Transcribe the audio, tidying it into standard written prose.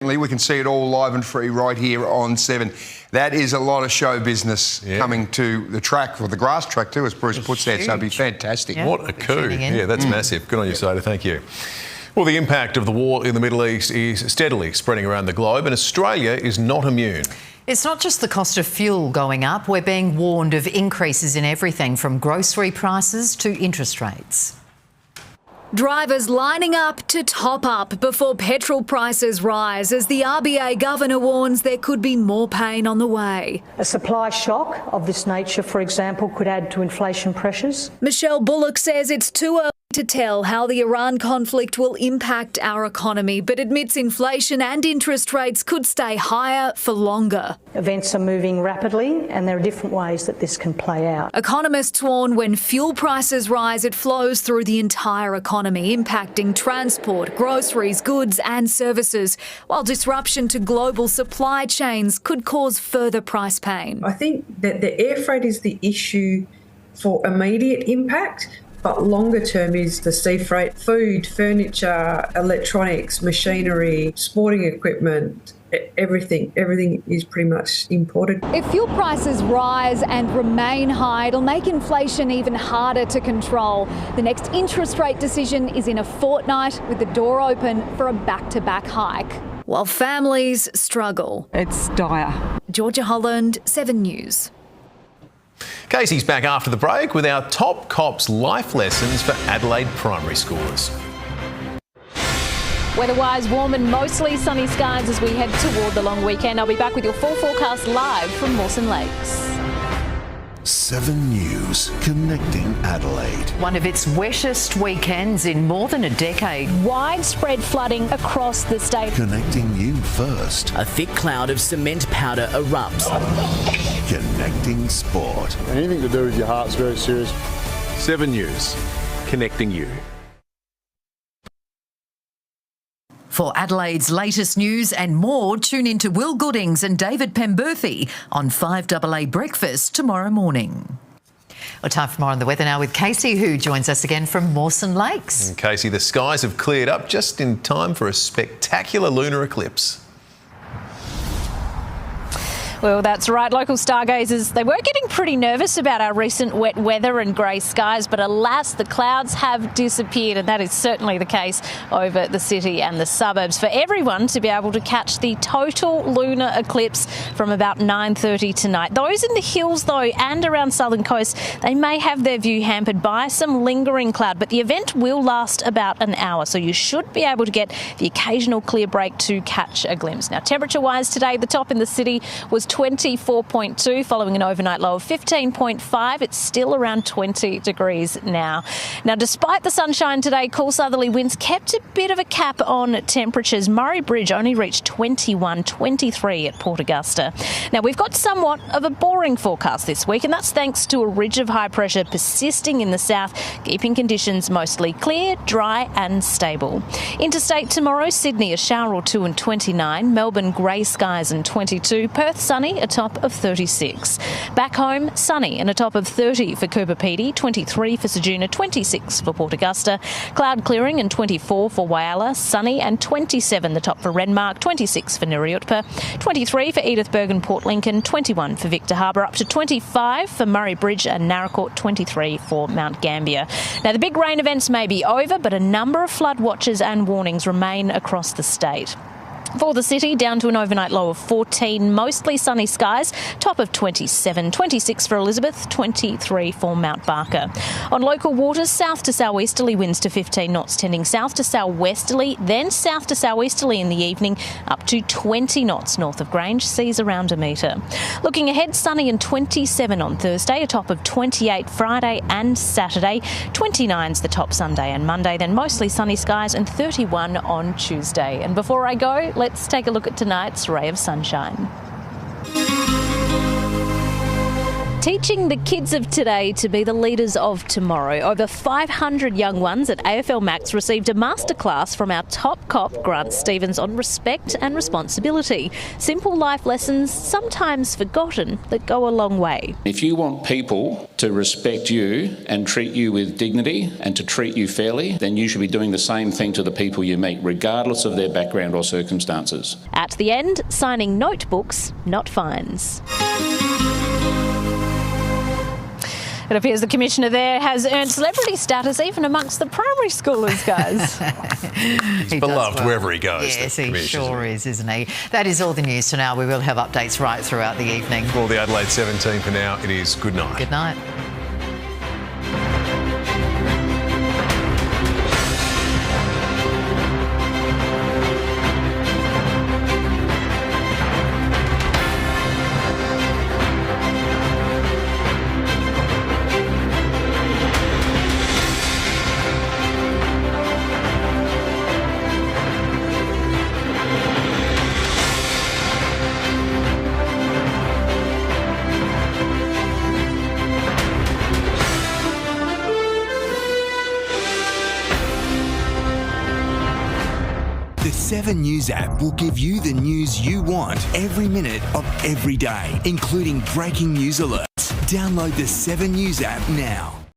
certainly. We can see it all live and free right here on 7. That is a lot of show business coming to the track, or the grass track too, as Bruce puts there, so it'd be fantastic. Yeah, what a coup. Yeah, that's massive. Good on you, Soder. Thank you. Well, the impact of the war in the Middle East is steadily spreading around the globe, and Australia is not immune. It's not just the cost of fuel going up. We're being warned of increases in everything from grocery prices to interest rates. Drivers lining up to top up before petrol prices rise as the RBA governor warns there could be more pain on the way. A supply shock of this nature, for example, could add to inflation pressures. Michelle Bullock says it's too early to tell how the Iran conflict will impact our economy, but admits inflation and interest rates could stay higher for longer. Events are moving rapidly and there are different ways that this can play out. Economists warn when fuel prices rise, it flows through the entire economy, impacting transport, groceries, goods and services, while disruption to global supply chains could cause further price pain. I think that the air freight is the issue for immediate impact, but longer term is the sea freight, food, furniture, electronics, machinery, sporting equipment, everything is pretty much imported. If fuel prices rise and remain high, it'll make inflation even harder to control. The next interest rate decision is in a fortnight, with the door open for a back-to-back hike, while families struggle. It's dire. Georgia Holland, 7 News. Casey's back after the break with our top cops life lessons for Adelaide primary schoolers. Weather-wise, warm and mostly sunny skies as we head toward the long weekend. I'll be back with your full forecast live from Mawson Lakes. 7 News, connecting Adelaide. One of its wettest weekends in more than a decade. Widespread flooding across the state. Connecting you first. A thick cloud of cement powder erupts. Connecting sport. Anything to do with your heart's very serious. 7 News, connecting you. For Adelaide's latest news and more, tune in to Will Goodings and David Pemberthy on 5AA Breakfast tomorrow morning. Well, time for more on the weather now with Casey, who joins us again from Mawson Lakes. And Casey, the skies have cleared up just in time for a spectacular lunar eclipse. Well, that's right. Local stargazers, they were getting pretty nervous about our recent wet weather and grey skies, but alas, the clouds have disappeared, and that is certainly the case over the city and the suburbs. For everyone to be able to catch the total lunar eclipse from about 9:30 tonight. Those in the hills, though, and around Southern Coast, they may have their view hampered by some lingering cloud, but the event will last about an hour, so you should be able to get the occasional clear break to catch a glimpse. Now, temperature-wise today, the top in the city was 24.2, following an overnight low of 15.5. It's still around 20 degrees now. Now, despite the sunshine today, cool southerly winds kept a bit of a cap on temperatures. Murray Bridge only reached 21, 23 at Port Augusta. Now, we've got somewhat of a boring forecast this week, and that's thanks to a ridge of high pressure persisting in the south, keeping conditions mostly clear, dry and stable. Interstate tomorrow, Sydney a shower or two and 29, Melbourne grey skies and 22, Perth sunny, a top of 36. Back home, sunny and a top of 30 for Cooper Pedy, 23 for Ceduna, 26 for Port Augusta. Cloud clearing and 24 for Whyalla, sunny and 27 the top for Renmark, 26 for Nariutpa, 23 for Edithburg and Port Lincoln, 21 for Victor Harbour, up to 25 for Murray Bridge and Naracoorte, 23 for Mount Gambier. Now, the big rain events may be over, but a number of flood watches and warnings remain across the state. For the city, down to an overnight low of 14, mostly sunny skies, top of 27, 26 for Elizabeth, 23 for Mount Barker. On local waters, south to southeasterly winds to 15 knots, tending south to southwesterly, then south to southeasterly in the evening, up to 20 knots north of Grange, seas around a metre. Looking ahead, sunny and 27 on Thursday, a top of 28 Friday and Saturday, 29's the top Sunday and Monday, then mostly sunny skies and 31 on Tuesday. And before I go, let's take a look at tonight's ray of sunshine. Teaching the kids of today to be the leaders of tomorrow. Over 500 young ones at AFL Max received a masterclass from our top cop, Grant Stevens, on respect and responsibility. Simple life lessons, sometimes forgotten, that go a long way. If you want people to respect you and treat you with dignity and to treat you fairly, then you should be doing the same thing to the people you meet, regardless of their background or circumstances. At the end, signing notebooks, not fines. It appears the Commissioner there has earned celebrity status even amongst the primary schoolers, guys. He's beloved wherever he goes. Yes, he sure is, isn't he? That is all the news for now. We will have updates right throughout the evening. For the Adelaide 17 for now, it is good night. Good night. The 7 News app will give you the news you want every minute of every day, including breaking news alerts. Download the 7 News app now.